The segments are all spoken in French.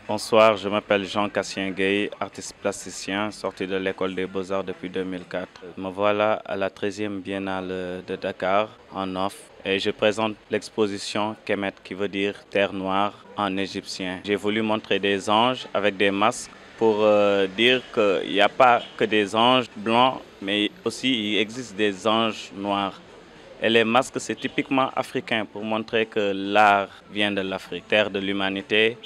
Bonsoir, je m'appelle Jean-Cassien Gueye, artiste plasticien, sorti de l'école des Beaux-Arts depuis 2004. Me voilà à la 13e Biennale de Dakar en off et je présente l'exposition Kemet qui veut dire terre noire en égyptien. J'ai voulu montrer des anges avec des masques pour dire qu'il n'y a pas que des anges blancs, mais aussi il existe des anges noirs. Et les masques, c'est typiquement africain pour montrer que l'art vient de l'Afrique, terre de l'humanité.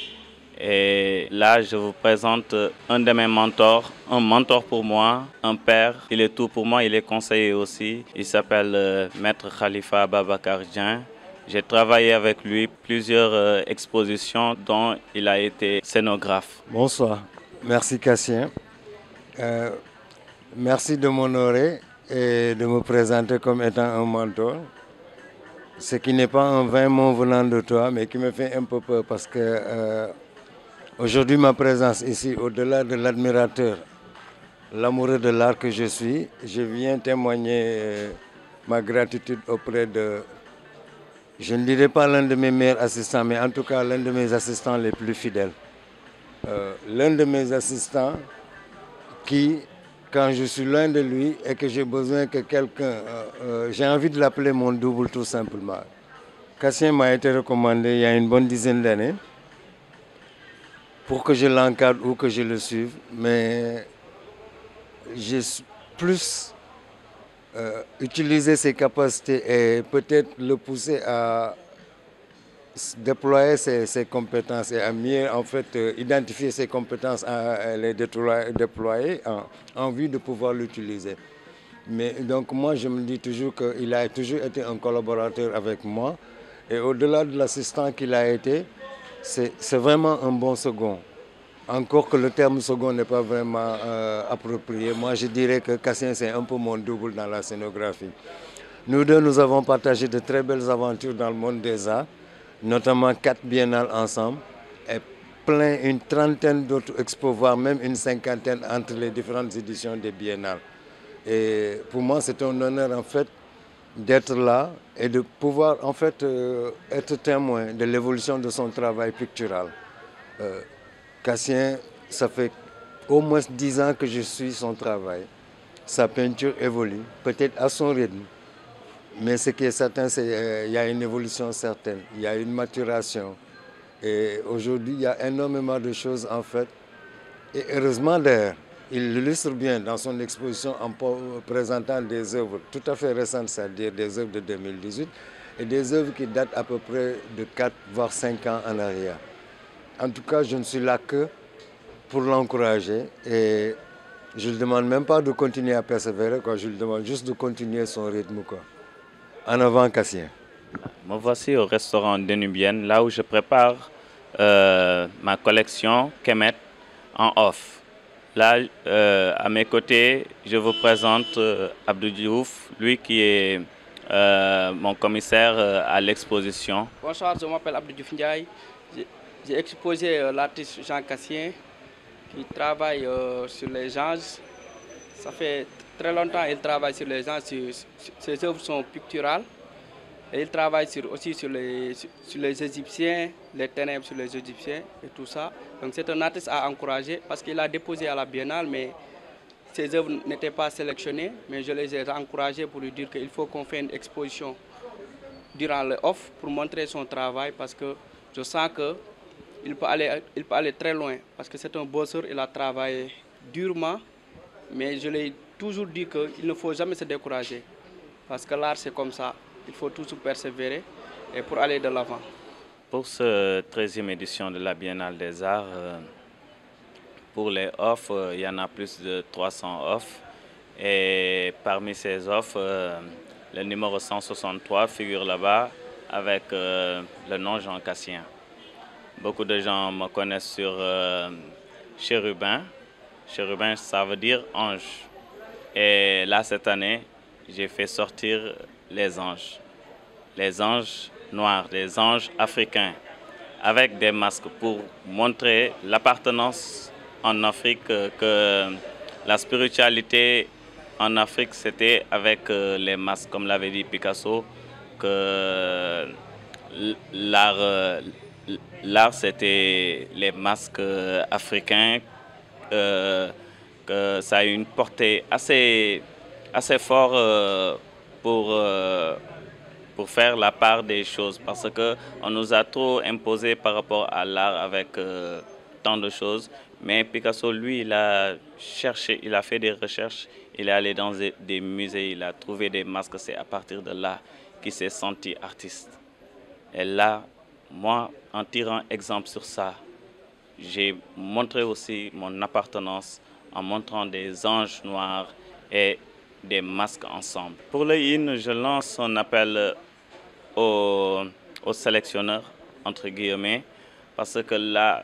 Et là, je vous présente un de mes mentors, un mentor pour moi, un père. Il est tout pour moi, il est conseiller aussi. Il s'appelle Maître Khalifa Babacar Dieng. J'ai travaillé avec lui plusieurs expositions dont il a été scénographe. Bonsoir, merci Cassien. Merci de m'honorer et de me présenter comme étant un mentor. Ce qui n'est pas un vain mot venant de toi, mais qui me fait un peu peur parce que aujourd'hui, ma présence ici, au-delà de l'admirateur, l'amoureux de l'art que je suis, je viens témoigner ma gratitude auprès de, je ne dirais pas l'un de mes meilleurs assistants, mais en tout cas l'un de mes assistants les plus fidèles. L'un de mes assistants qui, quand je suis loin de lui et que j'ai besoin que quelqu'un, j'ai envie de l'appeler mon double tout simplement. Cassien m'a été recommandé il y a une bonne dizaine d'années pour que je l'encadre ou que je le suive, mais j'ai plus utilisé ses capacités et peut-être le pousser à déployer ses compétences et à mieux en fait identifier ses compétences, à les déployer en vue de pouvoir l'utiliser. Mais donc moi je me dis toujours qu'il a toujours été un collaborateur avec moi et au-delà de l'assistant qu'il a été, c'est vraiment un bon second. Encore que le terme second n'est pas vraiment approprié. Moi je dirais que Cassien c'est un peu mon double dans la scénographie. Nous deux nous avons partagé de très belles aventures dans le monde des arts, notamment 4 biennales ensemble et une trentaine d'autres expos, voire même une cinquantaine entre les différentes éditions des biennales. Et pour moi, c'est un honneur en fait d'être là et de pouvoir en fait être témoin de l'évolution de son travail pictural. Cassien, ça fait au moins 10 ans que je suis son travail. Sa peinture évolue, peut-être à son rythme. Mais ce qui est certain, c'est qu'il y a une évolution certaine, il y a une maturation. Et aujourd'hui, il y a énormément de choses en fait. Et heureusement d'ailleurs, il l'illustre bien dans son exposition en présentant des œuvres tout à fait récentes, c'est-à-dire des œuvres de 2018 et des œuvres qui datent à peu près de 4 voire 5 ans en arrière. En tout cas, je ne suis là que pour l'encourager et je ne lui demande même pas de continuer à persévérer, quoi. Je lui demande juste de continuer son rythme, quoi. En avant, Cassien. Me voici au restaurant Denubienne, là où je prépare ma collection Kemet en off. Là, à mes côtés, je vous présente Abdou Diouf, lui qui est mon commissaire à l'exposition. Bonsoir, je m'appelle Abdou Diouf Ndiaye. J'ai exposé l'artiste Jean Cassien qui travaille sur les anges. Ça fait très longtemps qu'il travaille sur les anges. Ses œuvres sont picturales. Et il travaille aussi sur les Égyptiens, les ténèbres sur les Égyptiens et tout ça. Donc c'est un artiste à encourager parce qu'il a déposé à la Biennale, mais ses œuvres n'étaient pas sélectionnées. Mais je les ai encouragés pour lui dire qu'il faut qu'on fasse une exposition durant le off pour montrer son travail parce que je sens qu'il peut aller très loin. Parce que c'est un bosseur, il a travaillé durement, mais je l'ai toujours dit qu'il ne faut jamais se décourager. Parce que l'art c'est comme ça. Il faut toujours persévérer et pour aller de l'avant. Pour cette 13e édition de la Biennale des Arts, pour les offres, il y en a plus de 300 offres. Et parmi ces offres, le numéro 163 figure là-bas avec le nom Jean Cassien. Beaucoup de gens me connaissent sur Chérubin. Chérubin, ça veut dire ange. Et là, cette année, j'ai fait sortir les anges noirs, les anges africains, avec des masques pour montrer l'appartenance en Afrique, que la spiritualité en Afrique, c'était avec les masques, comme l'avait dit Picasso, que l'art l'art, c'était les masques africains, que ça a une portée assez forte pour faire la part des choses, parce qu'on nous a trop imposé par rapport à l'art avec tant de choses. Mais Picasso, lui, il a cherché, il a fait des recherches, il est allé dans des musées, il a trouvé des masques. C'est à partir de là qu'il s'est senti artiste. Et là, moi, en tirant exemple sur ça, j'ai montré aussi mon appartenance en montrant des anges noirs et des masques ensemble. Pour le hymne, je lance un appel aux sélectionneurs, entre guillemets, parce que là,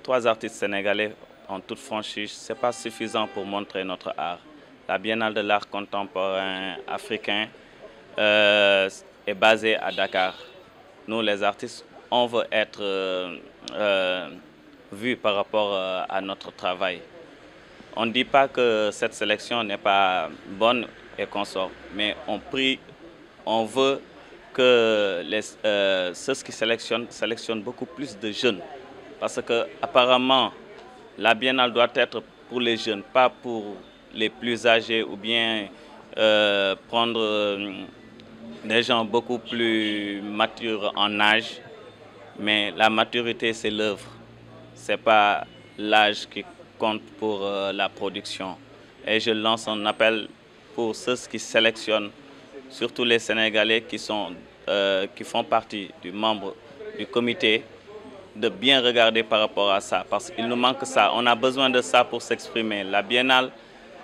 3 artistes sénégalais en toute franchise, ce n'est pas suffisant pour montrer notre art. La Biennale de l'art contemporain africain est basée à Dakar. Nous, les artistes, on veut être vus par rapport à notre travail. On ne dit pas que cette sélection n'est pas bonne et consort, mais on veut que ceux qui sélectionnent beaucoup plus de jeunes. Parce que apparemment, la Biennale doit être pour les jeunes, pas pour les plus âgés ou bien prendre des gens beaucoup plus matures en âge. Mais la maturité, c'est l'œuvre. Ce n'est pas l'âge qui compte pour la production. Et je lance un appel pour ceux qui sélectionnent, surtout les Sénégalais qui font partie du comité, de bien regarder par rapport à ça, parce qu'il nous manque ça. On a besoin de ça pour s'exprimer. La Biennale,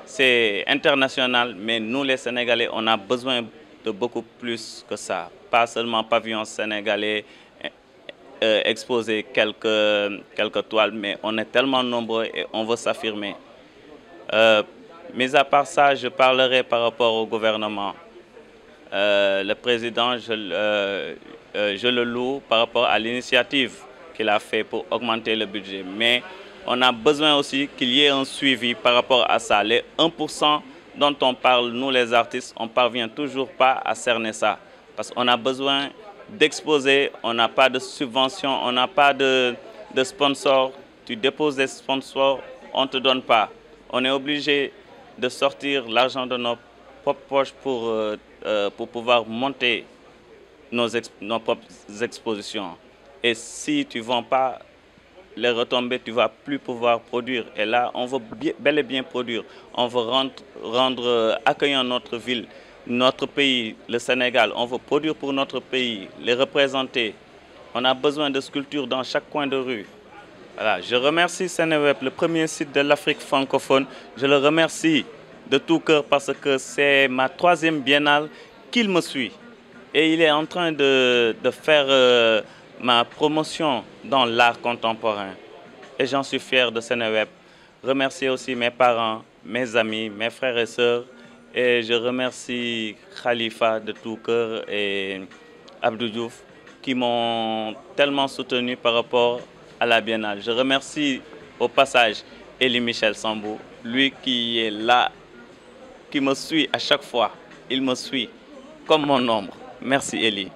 c'est international, mais nous, les Sénégalais, on a besoin de beaucoup plus que ça. Pas seulement pavillon sénégalais, exposer quelques toiles, mais on est tellement nombreux et on veut s'affirmer. Mais à part ça, je parlerai par rapport au gouvernement. Le président, je le loue par rapport à l'initiative qu'il a fait pour augmenter le budget. Mais on a besoin aussi qu'il y ait un suivi par rapport à ça. Les 1% dont on parle, nous les artistes, on ne parvient toujours pas à cerner ça. Parce qu'on a besoin d'exposer, on n'a pas de subvention, on n'a pas de sponsors. Tu déposes des sponsors, on ne te donne pas. On est obligé de sortir l'argent de nos propres poches pour pouvoir monter nos propres expositions. Et si tu ne vends pas les retombées, tu ne vas plus pouvoir produire. Et là, on veut bel et bien produire. On veut rendre accueillant notre ville, notre pays, le Sénégal. On veut produire pour notre pays, les représenter. On a besoin de sculptures dans chaque coin de rue. Voilà, je remercie Seneweb, le premier site de l'Afrique francophone. Je le remercie de tout cœur parce que c'est ma 3e biennale qu'il me suit. Et il est en train de faire ma promotion dans l'art contemporain. Et j'en suis fier de Seneweb. Remercier aussi mes parents, mes amis, mes frères et sœurs. Et je remercie Khalifa de tout cœur et Abdou Diouf qui m'ont tellement soutenu par rapport à la Biennale. Je remercie au passage Elie Michel Sambou, lui qui est là, qui me suit à chaque fois. Il me suit comme mon ombre. Merci Elie.